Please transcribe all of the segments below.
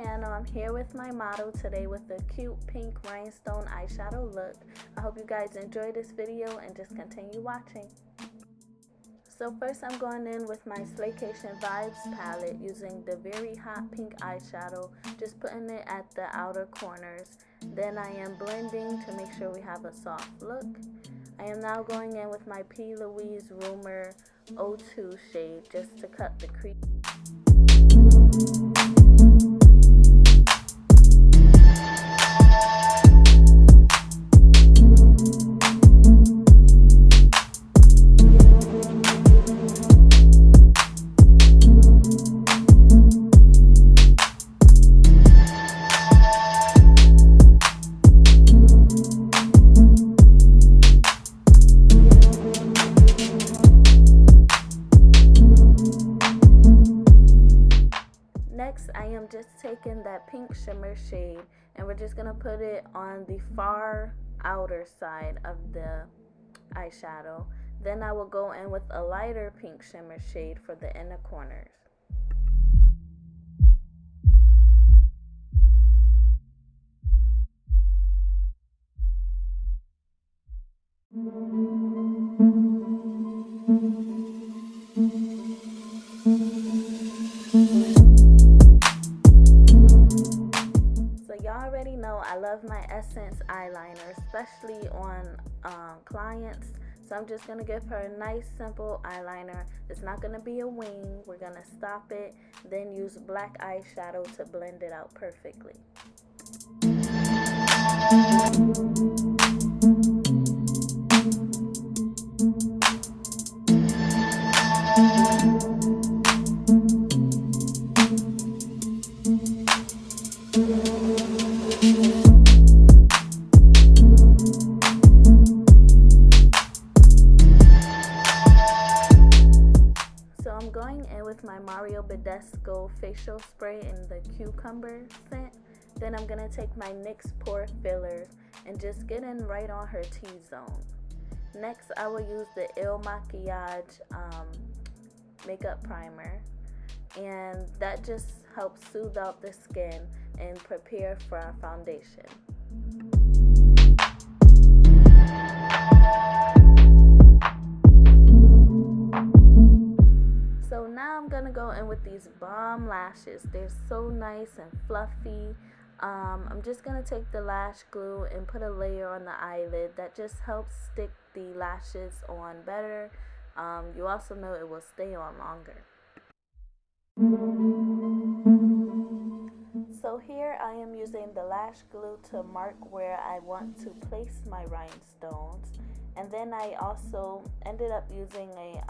channel. I'm here with my model today with a cute pink rhinestone eyeshadow look. I hope you guys enjoy this video and just continue watching. So first I'm going in with my Slaycation Vibes palette using the very hot pink eyeshadow, just putting it at the outer corners. Then I am blending to make sure we have a soft look. I am now going in with my P. Louise Rumor 02 shade just to cut the crease. Next, I am just taking that pink shimmer shade and we're just going to put it on the far outer side of the eyeshadow. Then I will go in with a lighter pink shimmer shade for the inner corners. Y'all already know I love my Essence eyeliner, especially on clients. So I'm just going to give her a nice simple eyeliner. It's not going to be a wing. We're going to stop it, then use black eyeshadow to blend it out perfectly. With my Mario Badescu facial spray in the cucumber scent. Then I'm going to take my NYX pore filler and just get in right on her T-zone. Next, I will use the Il Makiage makeup primer, and that just helps soothe out the skin and prepare for our foundation. So now I'm going to go in with these bomb lashes. They're so nice and fluffy. I'm just going to take the lash glue and put a layer on the eyelid. That just helps stick the lashes on better. You also know it will stay on longer. So here I am using the lash glue to mark where I want to place my rhinestones. And then I also ended up using a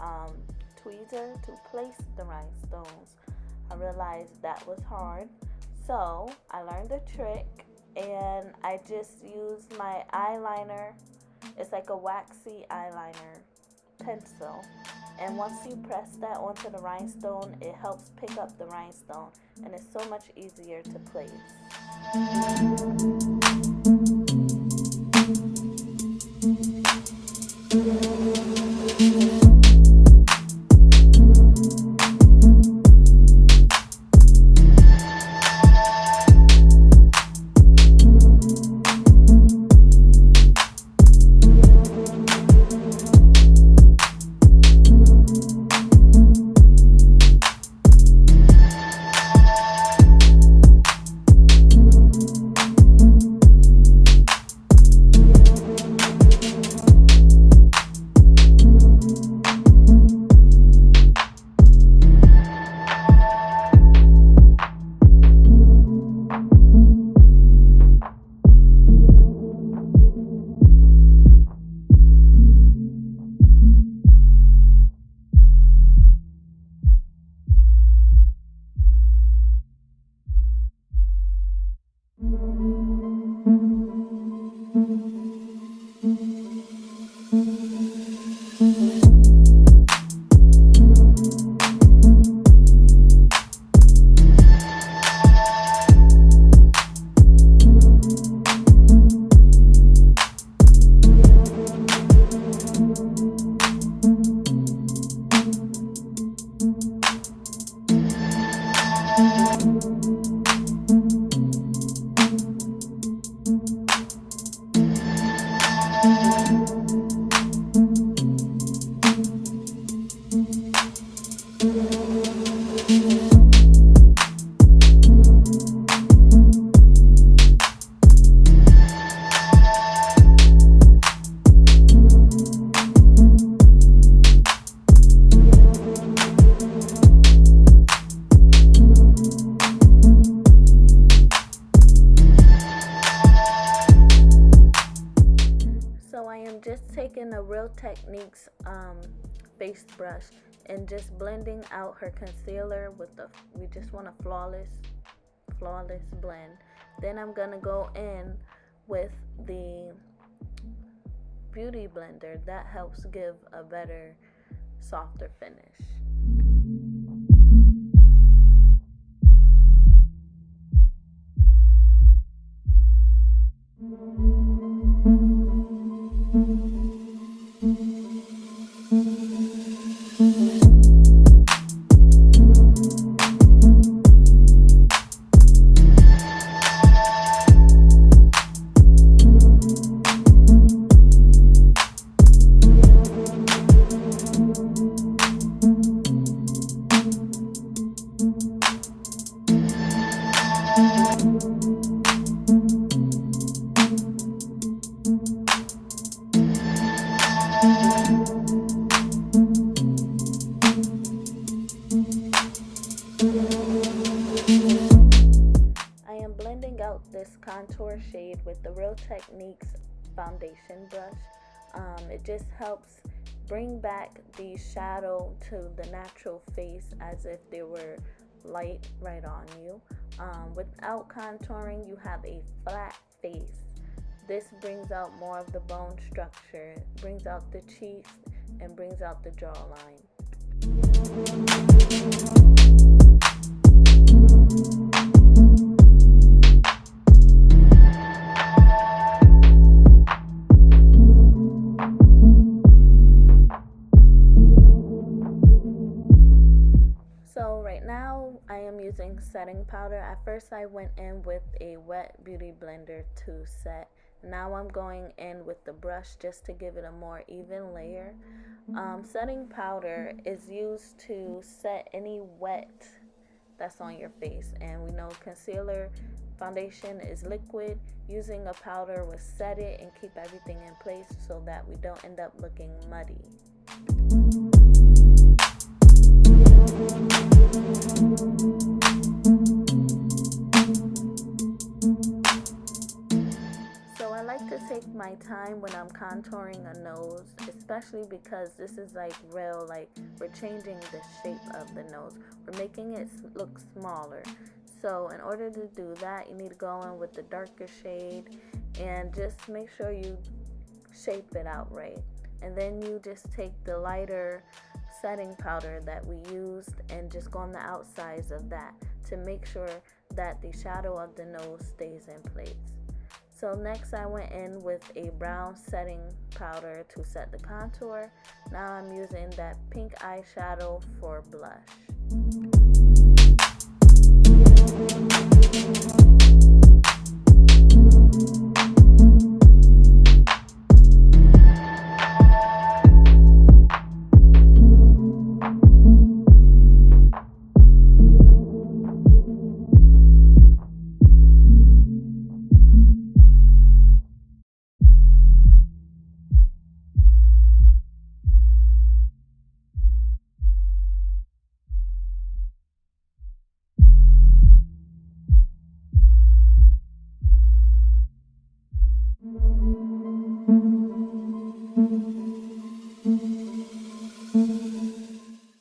tweezer to place the rhinestones. I realized that was hard, so I learned a trick and I just used my eyeliner. It's like a waxy eyeliner pencil, and once you press that onto the rhinestone, it helps pick up the rhinestone and it's so much easier to place. taking a Real Techniques face brush and just blending out her concealer with we just want a flawless blend. Then I'm gonna go in with the Beauty blender that helps give a better, softer finish. This contour shade with the Real Techniques foundation brush. It just helps bring back the shadow to the natural face as if they were light right on you. Without contouring, you have a flat face. This brings out more of the bone structure, brings out the cheeks, and brings out the jawline. So right now I am using setting powder. At first I went in with a wet beauty blender to set. Now I'm going in with the brush just to give it a more even layer. Setting powder is used to set any wet that's on your face, and we know concealer foundation is liquid. Using a powder will set it and keep everything in place so that we don't end up looking muddy. So I like to take my time when I'm contouring a nose, especially because this is like real, like we're changing the shape of the nose. We're making it look smaller. So in order to do that, you need to go in with the darker shade and just make sure you shape it out right. And then you just take the lighter setting powder that we used and just go on the outsides of that to make sure that the shadow of the nose stays in place. So next I went in with a brown setting powder to set the contour. Now I'm using that pink eyeshadow for blush.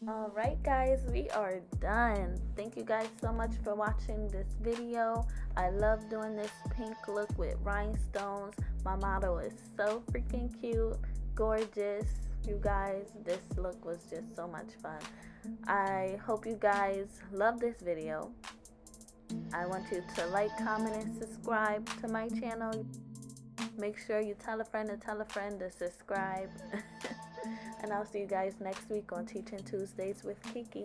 Alright guys, we are done. Thank you guys so much for watching this video. I love doing this pink look with rhinestones. My model is so freaking cute, gorgeous. You guys, this look was just so much fun. I hope you guys love this video. I want you to like, comment, and subscribe to my channel. Make sure you tell a friend to subscribe. And I'll see you guys next week on Teaching Tuesdays with Kiki.